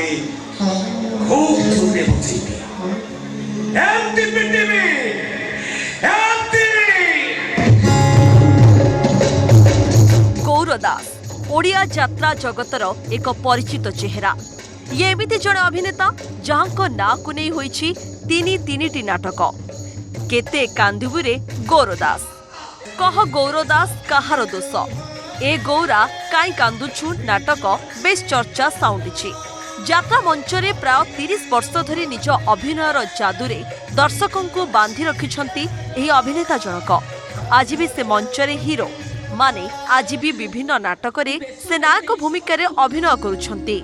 खूब धूने बचेबी एमती पिटिबी एमती। गौर दास ओडिया यात्रा जगतर एक परिचित चेहरा। ये एमिति जड़े अभिनेता जहां ना को नहीं होईछि तीनी नाटक। केते कांदिबुरे गौरदास कह गौरदास कहार दोष ए गौरा काई कांदुछु नाटक बेस चर्चा साउंडिछि। यात्रा मंचरे प्राय 30 वर्ष धरी निज अभिनयर जादुरे दर्शकों को बांधि रखिछंती एही अभिनेता जनक। आज भी से मंचरे हीरो माने आज भी विभिन्न नाटक से नायक भूमिका अभिनय करुछंती।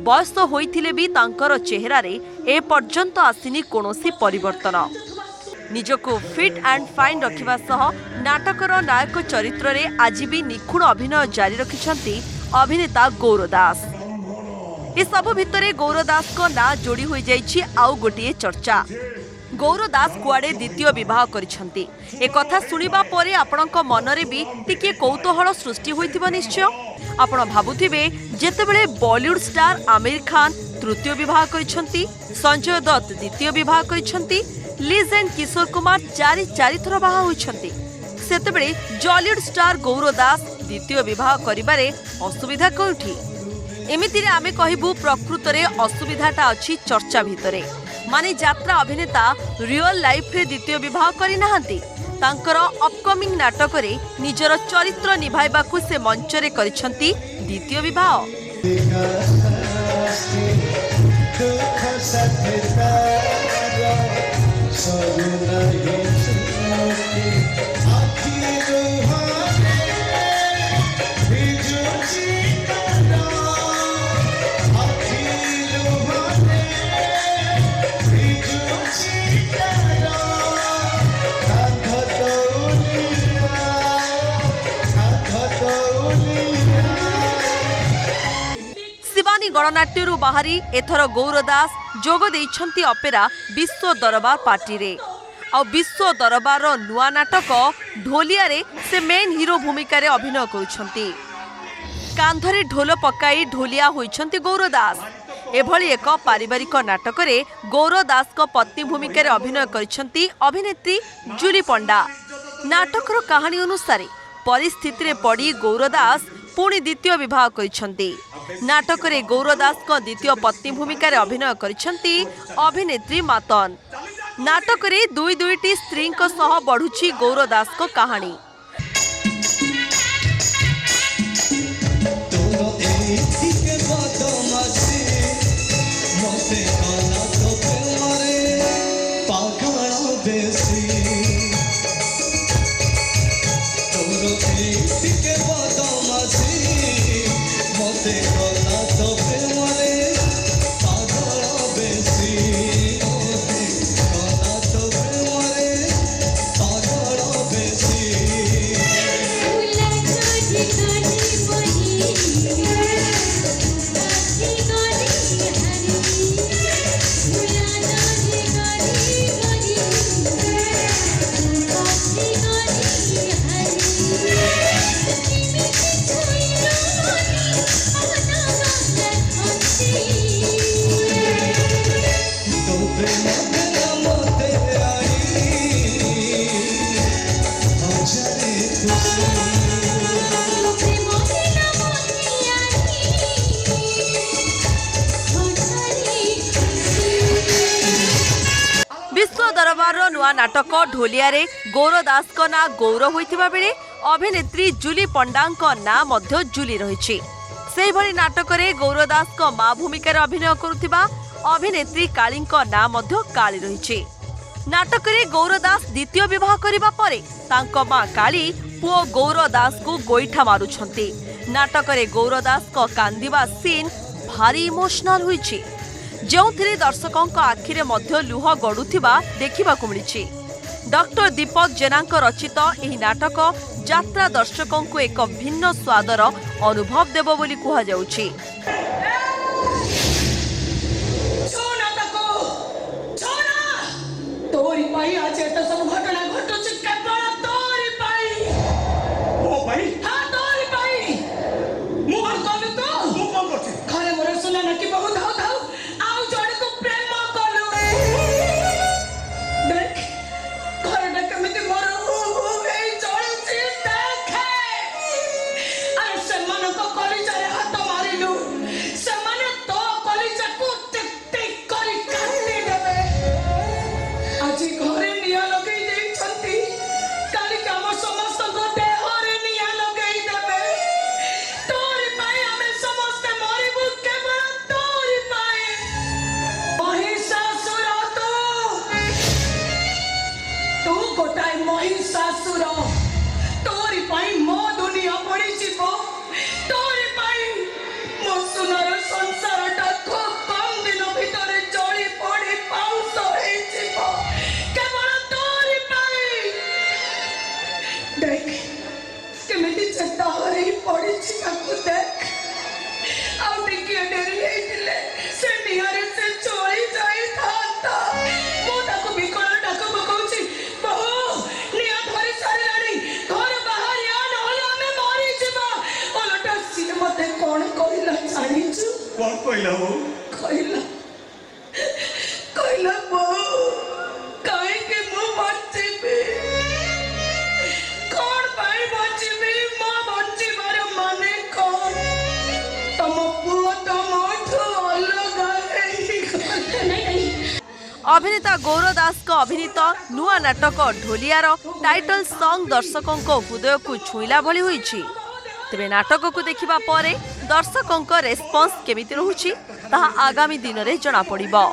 बयस होइथिले भी तांकर चेहरा रे ए पर्यंत आसिनी कोनोसी परिवर्तन। निजको फिट एंड फाइन रखिबा सह नाटकर नायक चरित्र रे आज भी निखुण अभिनय जारी रखिछंती अभिनेता गौरदास। ए सब भितरे गौरदास को ना जोड़ी होई जाइछि आउ गोटिए चर्चा। गौरदास कुआडे द्वितीय विवाह करिछंती। ए कथा सुनिबा परे आपणक मनरे भी टिके कौतूहल सृष्टि होइथिबा निश्चय। आपण भाबुथिबे जेतेबेले बॉलीवुड स्टार आमिर खान तृतीय विवाह करिछंती, संजय दत्त द्वितीय विवाह करिछंती, लीजेंड किशोर कुमार चारि थर बाहा होइछंती, सेतेबेले जॉलीवुड स्टार गौरदास द्वितीय विवाह करिबारे असुविधा कोठी? एमितिरे आमे कहिबु प्रकृत रे असुविधाटा अछि चर्चा भितरे। माने यात्रा अभिनेता रियल लाइफ रे द्वितीय विवाह करि नाहंती। तांकर अपकमिंग नाटक रे निजर चरित्र निभाइबाकू से मंचरे करिछंती द्वितीय विवाह। शिवानी गणनाट्यरू बाहरी एथर गौरदास जोग देइछंती अपेरा विश्व दरबार पार्टी रे। आ विश्व दरबार नुआ नाटक ढोलिया रे से मेन हीरो भूमिका रे अभिनय करुछंती। कांधरे ढोल पकाई ढोलिया होइछंती गौरदास। एभली एक पारिवारिक नाटक रे गौरदास को पत्नी भूमिका रे अभिनय करिछंती अभिनेत्री जूली पंडा। नाटकर कहानी अनुसार परिस्थिति रे पड़ी गौरदास पुणी द्वितीय विवाह करिछंती। नाटक रे गौरदास को द्वितीय पत्नी भूमिका रे अभिनय करिछंती अभिनेत्री मातन। नाटक रे दुईटी स्त्री को सह बढ़ुची गौरदास को कहानी। विश्व दरबार नुआ नाटक ढोलिया रे गौरदास को ना गौरव होइथिबा बेले अभिनेत्री जूली पंडा को ना मध्य जूली रहिछि। सेहि भली नाटक रे गौरदास को मां भूमिका रे अभिनय करुथिबा अभिनेत्री काली को ना मध्य काली रहिछि। नाटक रे गौरदास द्वितीय विवाह करिबा परे तांको मां काली पुओ गौरदास को गोईठा मारुछंती। नाटक रे गौरदास को कांदिबा सीन भारी इमोशनल होइछि, जोंथिरे दर्शकों आखिरे मध्य लुह गड़ुथिबा देखिबाकू मिलिछि। डॉक्टर दीपक जेनांक रचित एही नाटक यात्रा दर्शकों को एक भिन्न स्वादर अनुभव देव बोली कुहा जाउछि। कौन कहला हो कहला कहला बहु काहे के मो बचिबे कौन भाई बचिबे मो बचिबार माने कौन तम पुओ तम अलग नहीं अभिनेता गौर दास को अभिनीत नुआ नाटक ढोलियार टाइटल सॉन्ग दर्शकों हृदय को छुईला भली होईछि। तेबे नाटक को देखिबा परे दर्शकों रेस्पॉन्स केमिति रहुछि ताहा आगामी दिन रे जणा पड़िबो।